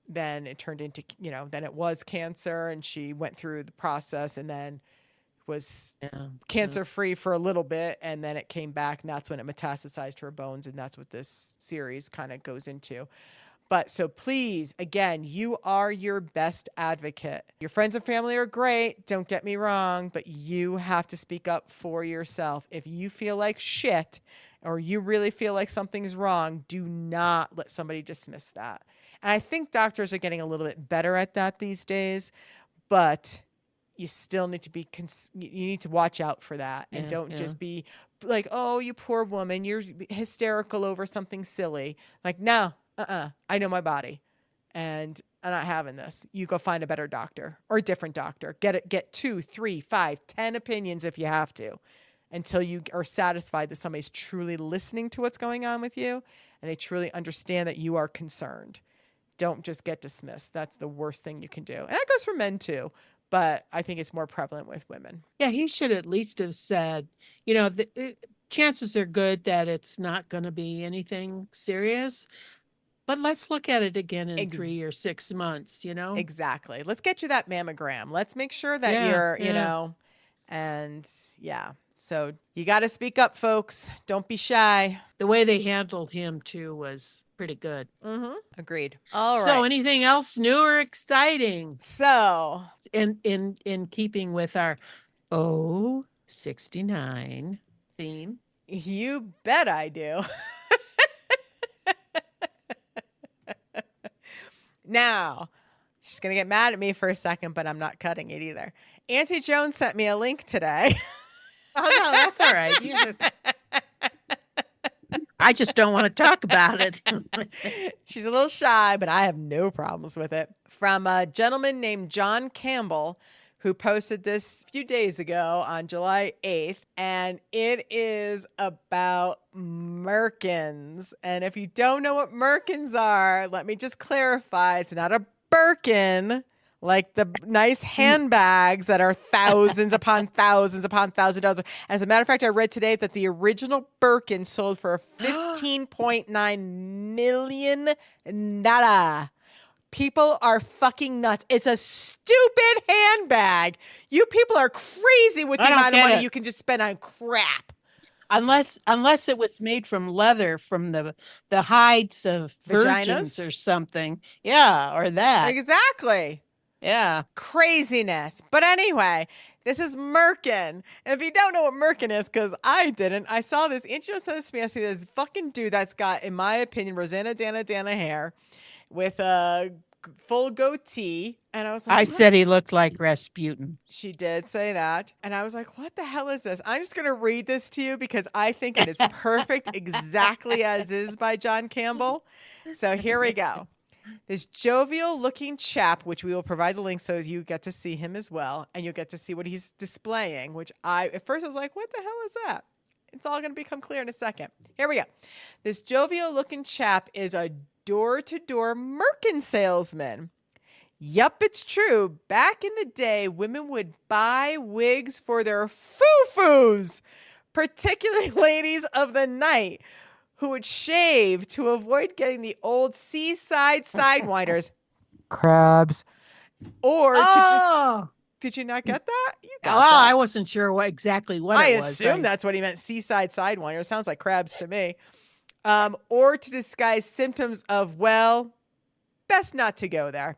then it turned into, then it was cancer, and she went through the process, and then was cancer free for a little bit, and then it came back, and that's when it metastasized to her bones, and that's what this series kind of goes into. But so please, again, you are your best advocate. Your friends and family are great, don't get me wrong, but you have to speak up for yourself. If you feel like shit or you really feel like something's wrong, do not let somebody dismiss that. And I think doctors are getting a little bit better at that these days, but you still need to be you need to watch out for that and don't just be like, "Oh, you poor woman, you're hysterical over something silly." Like, no. I know my body, and I'm not having this. You go find a better doctor or a different doctor. Get 2, 3, 5, 10 opinions if you have to, until you are satisfied that somebody's truly listening to what's going on with you and they truly understand that you are concerned. Don't just get dismissed. That's the worst thing you can do. And that goes for men too, but I think it's more prevalent with women. Yeah, he should at least have said, the chances are good that it's not going to be anything serious. But let's look at it again in 3 or 6 months, Exactly. Let's get you that mammogram. Let's make sure that you're, and So you got to speak up, folks. Don't be shy. The way they handled him, too, was pretty good. Agreed. All right. So anything else new or exciting? So in keeping with our 69 theme. You bet I do. Now, she's going to get mad at me for a second, but I'm not cutting it either. Auntie Joan sent me a link today. Oh, no, that's all right. I just don't want to talk about it. She's a little shy, but I have no problems with it. From a gentleman named John Campbell, who posted this a few days ago on July 8th, and it is about merkins. And if you don't know what merkins are, let me just clarify. It's not a Birkin, like the nice handbags that are thousands upon thousands upon thousands of dollars. As a matter of fact, I read today that the original Birkin sold for $15.9 million. People are fucking nuts. It's a stupid handbag. You people are crazy with the amount of money you can just spend on crap. Unless it was made from leather, from the hides of virgins Vaginas? Or something. Yeah, or that. Exactly. Yeah. Craziness. But anyway, this is merkin. And if you don't know what merkin is, because I didn't, I saw this. Antie Joan sent this to me. I see this fucking dude that's got, in my opinion, Rosanna Dana hair with a full goatee. And I was like, I said he looked like Rasputin. She did say that. And I was like, what the hell is this? I'm just going to read this to you because I think it is perfect exactly as is by John Campbell. So here we go. This jovial looking chap, which we will provide the link so you get to see him as well. And you'll get to see what he's displaying, which at first I was like, what the hell is that? It's all going to become clear in a second. Here we go. This jovial looking chap is a door-to-door merkin salesman. Yup, it's true. Back in the day, women would buy wigs for their foo-foos, particularly ladies of the night who would shave to avoid getting the old seaside sidewinders, crabs, or did you not get that? You got that. I wasn't sure exactly what it was. I assume that's what he meant, seaside sidewinders. Sounds like crabs to me. Or to disguise symptoms of, well, best not to go there.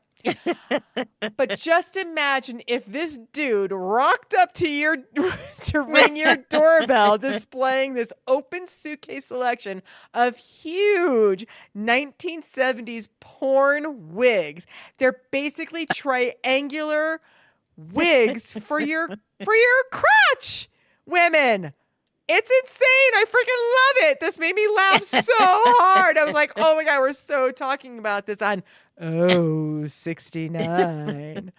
But just imagine if this dude rocked up to ring your doorbell displaying this open suitcase selection of huge 1970s porn wigs. They're basically triangular wigs for your crotch, women. It's insane. I freaking love it. This made me laugh so hard. I was like, oh my God, we're so talking about this on 69.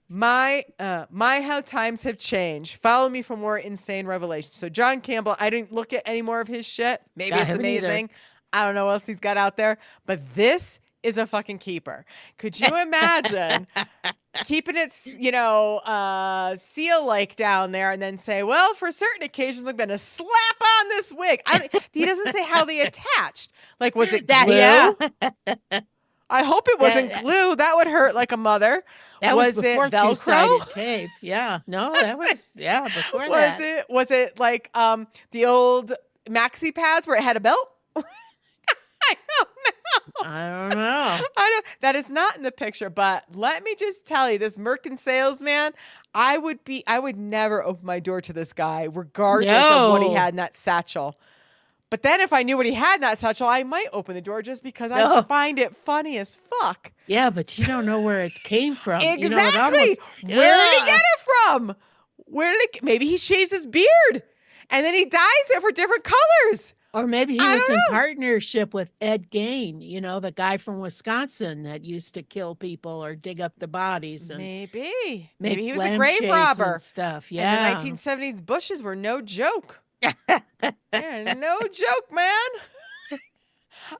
My how times have changed. Follow me for more insane revelations. So John Campbell, I didn't look at any more of his shit. Maybe it's amazing. I don't know what else he's got out there, but this is a fucking keeper. Could you imagine keeping it, seal-like down there and then say, well, for certain occasions, I'm going to slap on this wig. He doesn't say how they attached. Like, was it glue? Yeah. I hope it wasn't glue. That would hurt like a mother. That was before it Velcro? Two-sided tape. Yeah. No, that was, before that. Was it like the old maxi pads where it had a belt? I don't know. That is not in the picture, but let me just tell you, this merkin salesman, I would never open my door to this guy, regardless of what he had in that satchel. But then if I knew what he had in that satchel, I might open the door just because I find it funny as fuck. Yeah, but you don't know where it came from. Exactly. Where did he get it from? Maybe he shaves his beard and then he dyes it for different colors. Or maybe he was in partnership with Ed Gain, the guy from Wisconsin that used to kill people or dig up the bodies. And maybe he was a grave robber and stuff. Yeah, and the 1970s bushes were no joke. Yeah, no joke, man.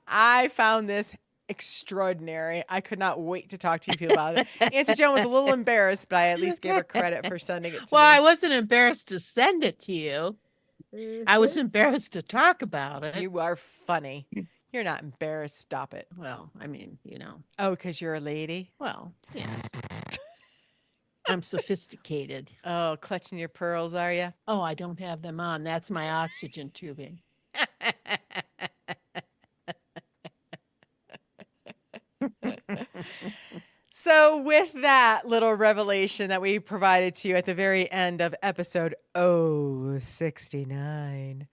I found this extraordinary. I could not wait to talk to you about it. Auntie Joan was a little embarrassed, but I at least gave her credit for sending it to me. Well, I wasn't embarrassed to send it to you. I was embarrassed to talk about it. You are funny. You're not embarrassed. Stop it. Well, I mean, Oh, because you're a lady? Well, yes. I'm sophisticated. Oh, clutching your pearls, are you? Oh, I don't have them on. That's my oxygen tubing. So with that little revelation that we provided to you at the very end of episode 069,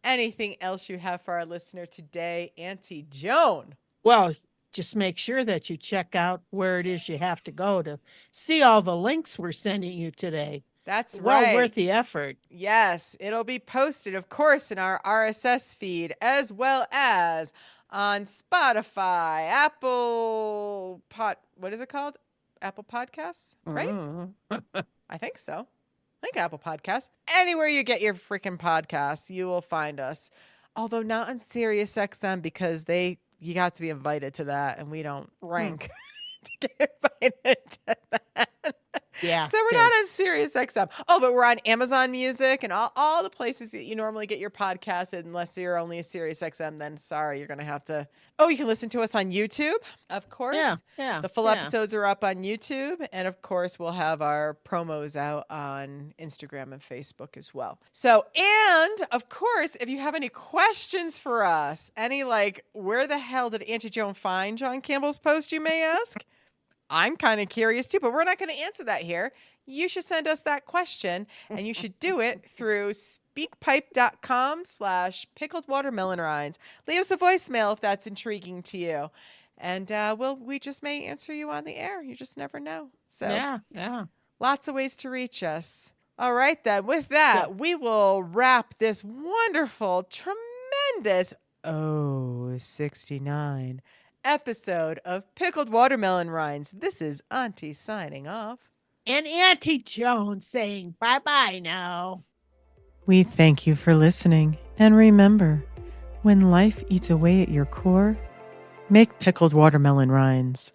anything else you have for our listener today, Auntie Joan? Well, just make sure that you check out where it is you have to go to see all the links we're sending you today. That's well right. worth the effort. Yes, it'll be posted, of course, in our RSS feed, as well as on Spotify, what is it called? Apple Podcasts, right? I think so. I think Apple Podcasts. Anywhere you get your freaking podcasts, you will find us. Although not on Sirius XM because you got to be invited to that, and we don't rank to get invited to that. Yeah. So we're not on Sirius XM. Oh, but we're on Amazon Music and all the places that you normally get your podcast. Unless you're only a Sirius XM, then sorry, you're going to have to. Oh, you can listen to us on YouTube, of course. Yeah. The full episodes are up on YouTube. And of course, we'll have our promos out on Instagram and Facebook as well. So, and of course, if you have any questions for us, where the hell did Auntie Joan find John Campbell's post, you may ask? I'm kind of curious too, but we're not going to answer that here. You should send us that question, and you should do it through speakpipe.com/pickled watermelon rinds. Leave us a voicemail if that's intriguing to you. And we just may answer you on the air. You just never know. So yeah. Lots of ways to reach us. All right, then. With that, we will wrap this wonderful, tremendous 069 episode of Pickled Watermelon Rinds. This is Auntie signing off. And Auntie Joan saying bye-bye now. We thank you for listening. And remember, when life eats away at your core, make pickled watermelon rinds.